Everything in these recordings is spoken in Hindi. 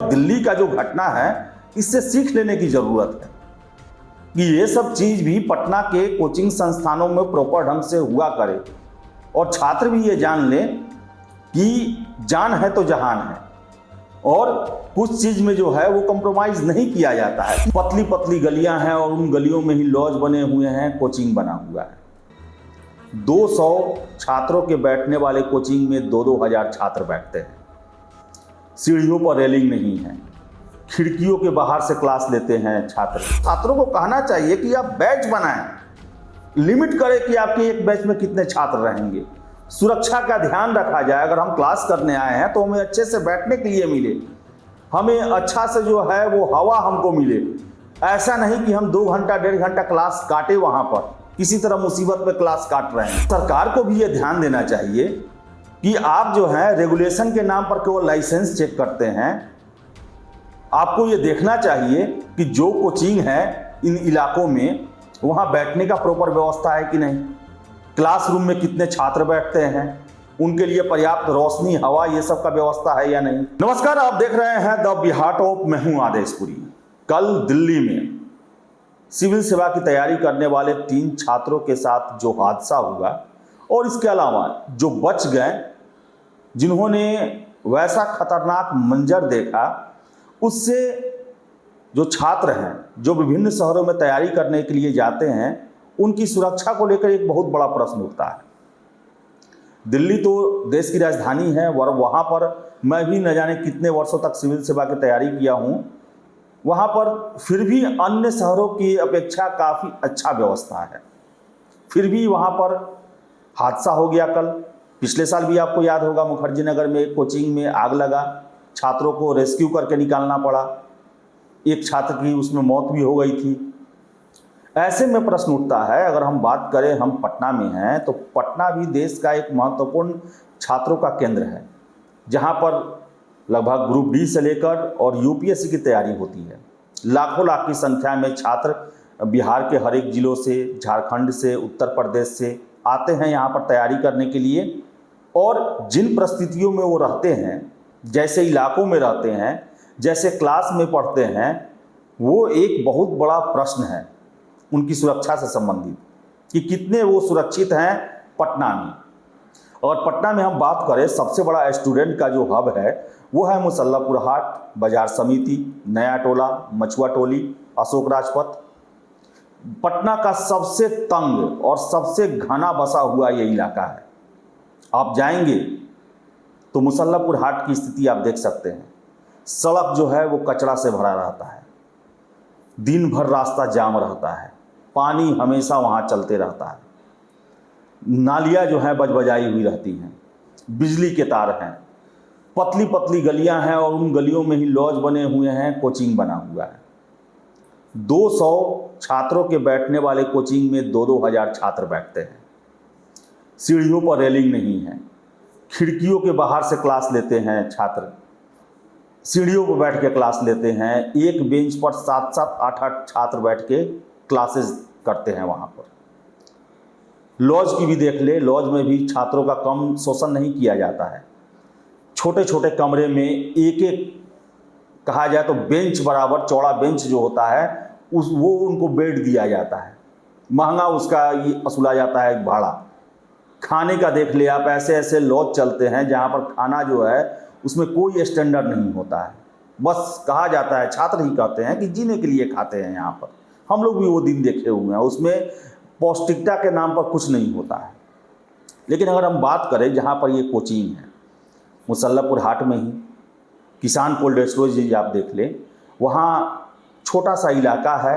दिल्ली का जो घटना है इससे सीख लेने की जरूरत है कि ये सब चीज भी पटना के कोचिंग संस्थानों में प्रॉपर ढंग से हुआ करे और छात्र भी ये जान ले कि जान है तो जहान है और कुछ चीज में जो है वो कॉम्प्रोमाइज नहीं किया जाता है। पतली पतली गलियां हैं और उन गलियों में ही लॉज बने हुए हैं, कोचिंग बना हुआ है। 200 छात्रों के बैठने वाले कोचिंग में 2-2 हजार छात्र बैठते हैं। सीढ़ियों पर रेलिंग नहीं है, खिड़कियों के बाहर से क्लास लेते हैं छात्र। छात्रों को कहना चाहिए कि आप बैच बनाएं, लिमिट करें कि आपके एक बैच में कितने छात्र रहेंगे, सुरक्षा का ध्यान रखा जाए। अगर हम क्लास करने आए हैं तो हमें अच्छे से बैठने के लिए मिले, हमें अच्छा से जो है वो हवा हमको मिले। ऐसा नहीं कि हम 2 घंटा 1.5 घंटा क्लास काटे, वहां पर किसी तरह मुसीबत में क्लास काट रहे हैं। सरकार को भी ये ध्यान देना चाहिए कि आप जो है रेगुलेशन के नाम पर केवल लाइसेंस चेक करते हैं। आपको ये देखना चाहिए कि जो कोचिंग है इन इलाकों में वहां बैठने का प्रॉपर व्यवस्था है कि नहीं, क्लासरूम में कितने छात्र बैठते हैं, उनके लिए पर्याप्त रोशनी, हवा, ये सब का व्यवस्था है या नहीं। नमस्कार, आप देख रहे हैं द बिहार टॉप। मैं हूं आदेशपुरी। कल दिल्ली में सिविल सेवा की तैयारी करने वाले 3 छात्रों के साथ जो हादसा हुआ और इसके अलावा जो बच गए, जिन्होंने वैसा खतरनाक मंजर देखा, उससे जो छात्र हैं जो विभिन्न शहरों में तैयारी करने के लिए जाते हैं, उनकी सुरक्षा को लेकर एक बहुत बड़ा प्रश्न उठता है। दिल्ली तो देश की राजधानी है और वहाँ पर मैं भी न जाने कितने वर्षों तक सिविल सेवा की तैयारी किया हूँ। वहाँ पर फिर भी अन्य शहरों की अपेक्षा काफ़ी अच्छा व्यवस्था है। फिर भी वहाँ पर हादसा हो गया कल। पिछले साल भी आपको याद होगा, मुखर्जी नगर में एक कोचिंग में आग लगा, छात्रों को रेस्क्यू करके निकालना पड़ा, एक छात्र की उसमें मौत भी हो गई थी। ऐसे में प्रश्न उठता है, अगर हम बात करें, हम पटना में हैं तो पटना भी देश का एक महत्वपूर्ण छात्रों का केंद्र है, जहां पर लगभग ग्रुप डी से लेकर और यूपीएससी की तैयारी होती है। लाखों लाख की संख्या में छात्र बिहार के हर एक जिलों से, झारखंड से, उत्तर प्रदेश से आते हैं यहाँ पर तैयारी करने के लिए। और जिन परिस्थितियों में वो रहते हैं, जैसे इलाकों में रहते हैं, जैसे क्लास में पढ़ते हैं, वो एक बहुत बड़ा प्रश्न है उनकी सुरक्षा से संबंधित कि कितने वो सुरक्षित हैं पटना में। और पटना में हम बात करें, सबसे बड़ा स्टूडेंट का जो हब है वो है मुसल्लापुर हाट, बाजार समिति, नया टोला, मछुआ टोली, अशोक राजपथ। पटना का सबसे तंग और सबसे घना बसा हुआ ये इलाका है। आप जाएंगे तो मुसल्लापुर हाट की स्थिति आप देख सकते हैं। सड़क जो है वो कचरा से भरा रहता है, दिन भर रास्ता जाम रहता है, पानी हमेशा वहाँ चलते रहता है, नालियाँ जो हैं बजबजाई हुई रहती हैं, बिजली के तार हैं, पतली पतली गलियां हैं और उन गलियों में ही लॉज बने हुए हैं, कोचिंग बना हुआ है। 200 छात्रों के बैठने वाले कोचिंग में 2-2 हजार छात्र बैठते हैं। सीढ़ियों पर रेलिंग नहीं है, खिड़कियों के बाहर से क्लास लेते हैं छात्र, सीढ़ियों पर बैठ के क्लास लेते हैं। एक बेंच पर 7-7, 8-8 छात्र बैठ के क्लासेस करते हैं। वहाँ पर लॉज की भी देख ले, लॉज में भी छात्रों का कम शोषण नहीं किया जाता है। छोटे छोटे कमरे में एक एक, कहा जाए तो बेंच बराबर चौड़ा बेंच जो होता है वो उनको बेड दिया जाता है। महंगा उसका ये वसूला जाता है भाड़ा। खाने का देख ले आप, ऐसे ऐसे लॉज चलते हैं जहाँ पर खाना जो है उसमें कोई स्टैंडर्ड नहीं होता है। बस कहा जाता है, छात्र ही कहते हैं कि जीने के लिए खाते हैं यहाँ पर। हम लोग भी वो दिन देखे हुए हैं, उसमें पौष्टिकता के नाम पर कुछ नहीं होता है। लेकिन अगर हम बात करें जहाँ पर ये कोचिंग है, मुसल्लापुर हाट में ही किसान कोल्ड स्टोरेज आप देख लें, वहाँ छोटा सा इलाका है,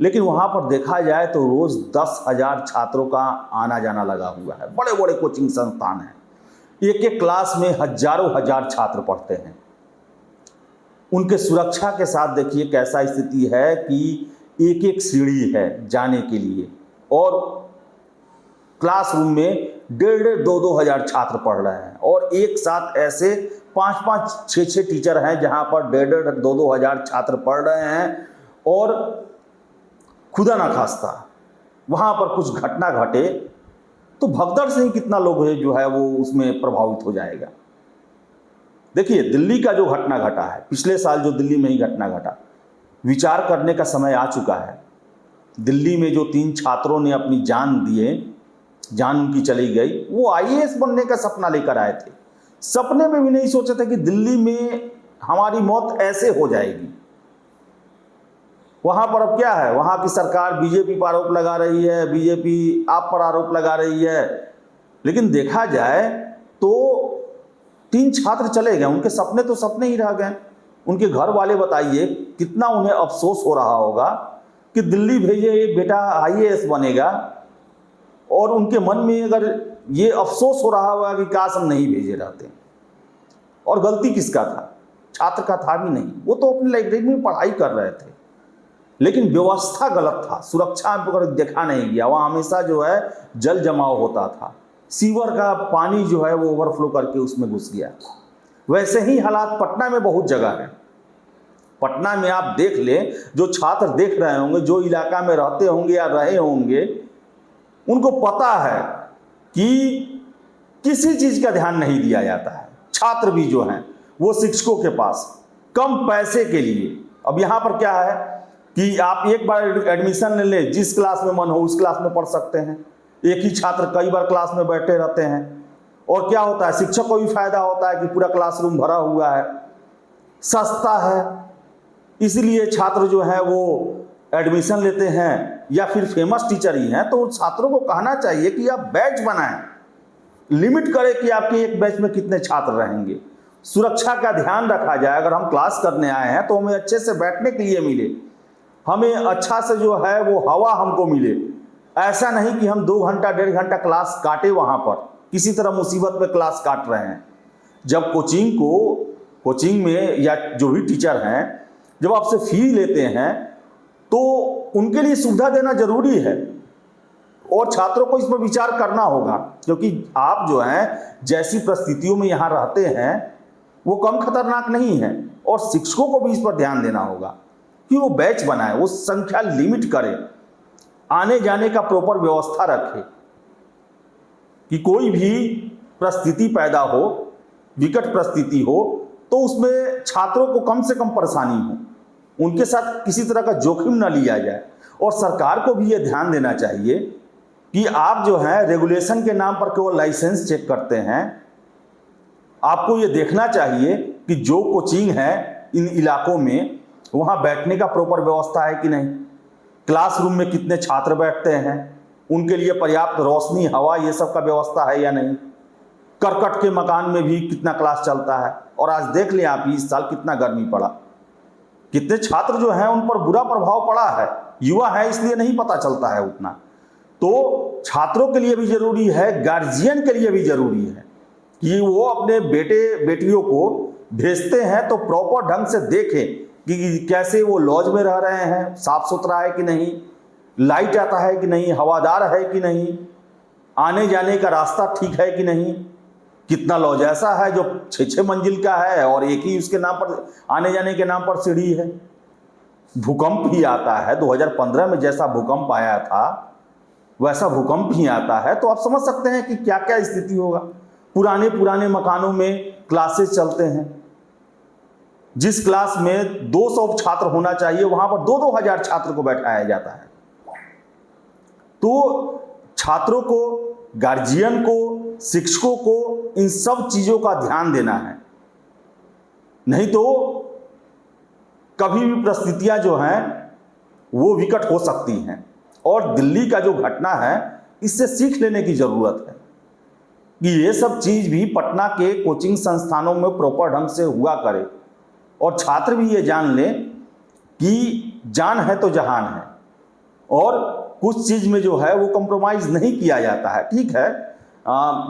लेकिन वहाँ पर देखा जाए तो रोज़ 10,000 छात्रों का आना जाना लगा हुआ है। बड़े बड़े कोचिंग संस्थान हैं, एक एक क्लास में हजारों हजार छात्र पढ़ते हैं। उनके सुरक्षा के साथ देखिए कैसा स्थिति है कि एक एक सीढ़ी है जाने के लिए, और क्लासरूम में 1.5-2 हजार छात्र पढ़ रहे हैं। और एक साथ ऐसे 5-5, 6-6 टीचर हैं जहां पर 1.5-2 हजार छात्र पढ़ रहे हैं। और खुदा ना खास्ता वहां पर कुछ घटना घटे तो भगदड़ से ही कितना लोग है जो है वो उसमें प्रभावित हो जाएगा। देखिए, दिल्ली का जो घटना घटा है, पिछले साल जो दिल्ली में ही घटना घटा, विचार करने का समय आ चुका है। दिल्ली में जो 3 छात्रों ने अपनी जान दिए, जान उनकी चली गई, वो आईएएस बनने का सपना लेकर आए थे। सपने में भी नहीं सोचे थे कि दिल्ली में हमारी मौत ऐसे हो जाएगी। वहां पर अब क्या है, वहां की सरकार बीजेपी पर आरोप लगा रही है, बीजेपी आप पर आरोप लगा रही है, लेकिन देखा जाए तो 3 छात्र चले गए, उनके सपने तो सपने ही रह गए। उनके घर वाले बताइए कितना उन्हें अफसोस हो रहा होगा कि दिल्ली भेजे एक बेटा आईएएस बनेगा, और उनके मन में अगर ये अफसोस हो रहा होगा कि काश हम नहीं भेजे रहते। और गलती किसका था? छात्र का था भी नहीं, वो तो अपनी लाइब्रेरी में पढ़ाई कर रहे थे, लेकिन व्यवस्था गलत था, सुरक्षा पर देखा नहीं गया। वहाँ हमेशा जो है जल जमाव होता था, सीवर का पानी जो है वो ओवरफ्लो करके उसमें घुस गया। वैसे ही हालात पटना में बहुत जगह है। पटना में आप देख लें, जो छात्र देख रहे होंगे, जो इलाका में रहते होंगे या रहे होंगे, उनको पता है कि किसी चीज का ध्यान नहीं दिया जाता है। छात्र भी जो हैं वो शिक्षकों के पास कम पैसे के लिए, अब यहाँ पर क्या है कि आप एक बार एडमिशन ले लें, जिस क्लास में मन हो उस क्लास में पढ़ सकते हैं। एक ही छात्र कई बार क्लास में बैठे रहते हैं, और क्या होता है, शिक्षक को भी फायदा होता है कि पूरा क्लासरूम भरा हुआ है, सस्ता है, इसलिए छात्र जो है वो एडमिशन लेते हैं। या फिर फेमस टीचर ही हैं तो उन छात्रों को कहना चाहिए कि आप बैच बनाएं, लिमिट करें कि आपके एक बैच में कितने छात्र रहेंगे, सुरक्षा का ध्यान रखा जाए। अगर हम क्लास करने आए हैं तो हमें अच्छे से बैठने के लिए मिले, हमें अच्छा से जो है वो हवा हमको मिले। ऐसा नहीं कि हम 2 घंटा 1.5 घंटा क्लास काटे, वहाँ पर किसी तरह मुसीबत में क्लास काट रहे हैं। जब कोचिंग में या जो भी टीचर हैं जब आपसे फी लेते हैं तो उनके लिए सुविधा देना जरूरी है, और छात्रों को इस पर विचार करना होगा, क्योंकि आप जो हैं जैसी परिस्थितियों में यहाँ रहते हैं वो कम खतरनाक नहीं है। और शिक्षकों को भी इस पर ध्यान देना होगा कि वो बैच बनाए, वो संख्या लिमिट करे, आने जाने का प्रॉपर व्यवस्था रखे, कि कोई भी परिस्थिति पैदा हो, विकट परिस्थिति हो, तो उसमें छात्रों को कम से कम परेशानी हो, उनके साथ किसी तरह का जोखिम न लिया जाए। और सरकार को भी ये ध्यान देना चाहिए कि आप जो है रेगुलेशन के नाम पर केवल लाइसेंस चेक करते हैं। आपको ये देखना चाहिए कि जो कोचिंग है इन इलाकों में, वहाँ बैठने का प्रॉपर व्यवस्था है कि नहीं, क्लासरूम में कितने छात्र बैठते हैं, उनके लिए पर्याप्त रोशनी, हवा, ये सब का व्यवस्था है या नहीं, करकट के मकान में भी कितना क्लास चलता है। और आज देख लें आप, इस साल कितना गर्मी पड़ा, कितने छात्र जो हैं उन पर बुरा प्रभाव पड़ा है। युवा है इसलिए नहीं पता चलता है उतना। तो छात्रों के लिए भी जरूरी है, गार्जियन के लिए भी जरूरी है कि वो अपने बेटे बेटियों को भेजते हैं तो प्रॉपर ढंग से देखें कि कैसे वो लॉज में रह रहे हैं, साफ सुथरा है कि नहीं, लाइट आता है कि नहीं, हवादार है कि नहीं, आने जाने का रास्ता ठीक है कि नहीं, कितना लॉज ऐसा है जो 6-6 मंजिल का है और एक ही उसके नाम पर, आने जाने के नाम पर सीढ़ी है। भूकंप भी आता है, 2015 में जैसा भूकंप आया था वैसा भूकंप ही आता है, तो आप समझ सकते हैं कि क्या क्या स्थिति होगा। पुराने मकानों में क्लासेस चलते हैं, जिस क्लास में 200 छात्र होना चाहिए वहां पर 2-2 हजार छात्र को बैठाया जाता है। तो छात्रों को, गार्जियन को, शिक्षकों को इन सब चीजों का ध्यान देना है, नहीं तो कभी भी परिस्थितियां जो हैं वो विकट हो सकती हैं। और दिल्ली का जो घटना है इससे सीख लेने की जरूरत है कि ये सब चीज भी पटना के कोचिंग संस्थानों में प्रॉपर ढंग से हुआ करे, और छात्र भी ये जान लें कि जान है तो जहान है, और कुछ चीज में जो है वो कॉम्प्रोमाइज नहीं किया जाता है। ठीक है,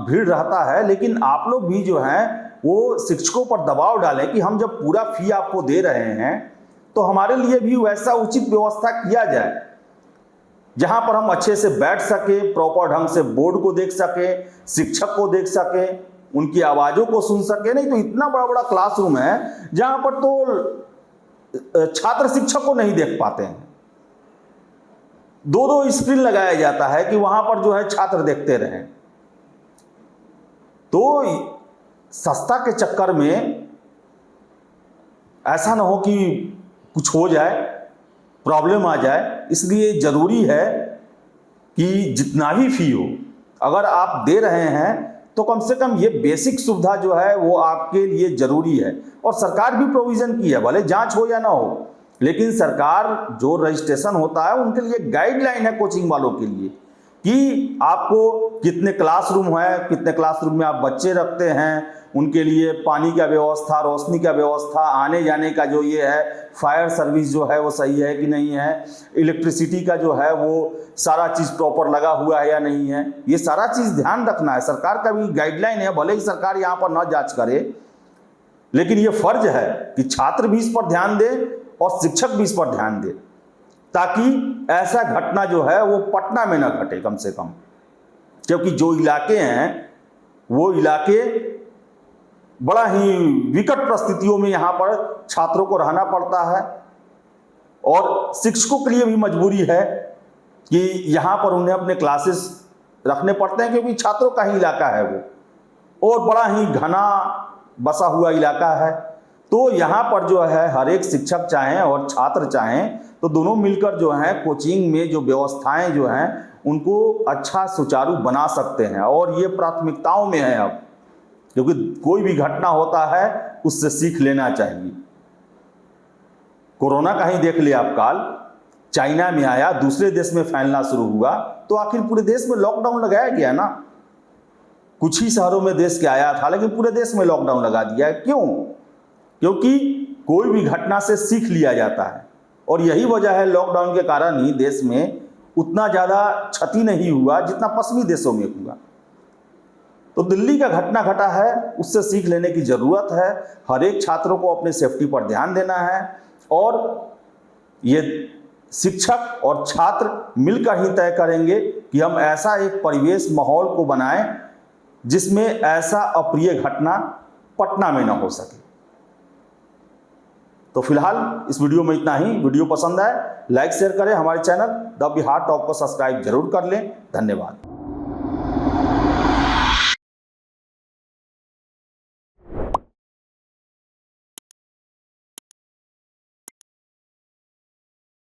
भीड़ रहता है, लेकिन आप लोग भी जो हैं वो शिक्षकों पर दबाव डालें कि हम जब पूरा फी आपको दे रहे हैं तो हमारे लिए भी वैसा उचित व्यवस्था किया जाए जहां पर हम अच्छे से बैठ सके, प्रॉपर ढंग से बोर्ड को देख सके, शिक्षक को देख सके, उनकी आवाजों को सुन सके। नहीं तो इतना बड़ा बड़ा क्लासरूम है जहां पर तो छात्र शिक्षक को नहीं देख पाते हैं, 2-2 स्क्रीन लगाया जाता है कि वहां पर जो है छात्र देखते रहें। तो सस्ता के चक्कर में ऐसा ना हो कि कुछ हो जाए, प्रॉब्लम आ जाए। इसलिए ज़रूरी है कि जितना भी फी हो, अगर आप दे रहे हैं तो कम से कम ये बेसिक सुविधा जो है वो आपके लिए ज़रूरी है। और सरकार भी प्रोविज़न की है, भले जांच हो या ना हो, लेकिन सरकार जो रजिस्ट्रेशन होता है उनके लिए गाइडलाइन है कोचिंग वालों के लिए कि आपको कितने क्लासरूम है, कितने क्लासरूम में आप बच्चे रखते हैं, उनके लिए पानी का व्यवस्था, रोशनी का व्यवस्था, आने जाने का जो ये है, फायर सर्विस जो है वो सही है कि नहीं है, इलेक्ट्रिसिटी का जो है वो सारा चीज़ प्रॉपर लगा हुआ है या नहीं है, ये सारा चीज़ ध्यान रखना है। सरकार का भी गाइडलाइन है, भले ही सरकार यहाँ पर ना जांच करे, लेकिन ये फर्ज है कि छात्र भी इस पर ध्यान दे और शिक्षक भी इस पर ध्यान दे, ताकि ऐसा घटना जो है वो पटना में ना घटे कम से कम। क्योंकि जो इलाके हैं वो इलाके बड़ा ही विकट परिस्थितियों में यहाँ पर छात्रों को रहना पड़ता है, और शिक्षकों के लिए भी मजबूरी है कि यहाँ पर उन्हें अपने क्लासेस रखने पड़ते हैं, क्योंकि छात्रों का ही इलाका है वो, और बड़ा ही घना बसा हुआ इलाका है। तो यहाँ पर जो है हर एक शिक्षक चाहें और छात्र चाहें तो दोनों मिलकर जो है कोचिंग में जो व्यवस्थाएं जो हैं उनको अच्छा सुचारू बना सकते हैं, और ये प्राथमिकताओं में है अब, क्योंकि कोई भी घटना होता है उससे सीख लेना चाहिए। कोरोना का ही देख लिया आप काल, चाइना में आया, दूसरे देश में फैलना शुरू हुआ, तो आखिर पूरे देश में लॉकडाउन लगाया गया ना। कुछ ही शहरों में देश के आया था, लेकिन पूरे देश में लॉकडाउन लगा दिया है। क्यों? क्योंकि कोई भी घटना से सीख लिया जाता है, और यही वजह है लॉकडाउन के कारण ही देश में उतना ज़्यादा क्षति नहीं हुआ जितना पश्चिमी देशों में हुआ। तो दिल्ली का घटना घटा है, उससे सीख लेने की ज़रूरत है। हर एक छात्रों को अपने सेफ्टी पर ध्यान देना है, और ये शिक्षक और छात्र मिलकर ही तय करेंगे कि हम ऐसा एक परिवेश, माहौल को बनाएं जिसमें ऐसा अप्रिय घटना पटना में ना हो सके। तो फिलहाल इस वीडियो में इतना ही। वीडियो पसंद आए लाइक शेयर करें, हमारे चैनल द बिहार टॉप को सब्सक्राइब जरूर कर लें। धन्यवाद।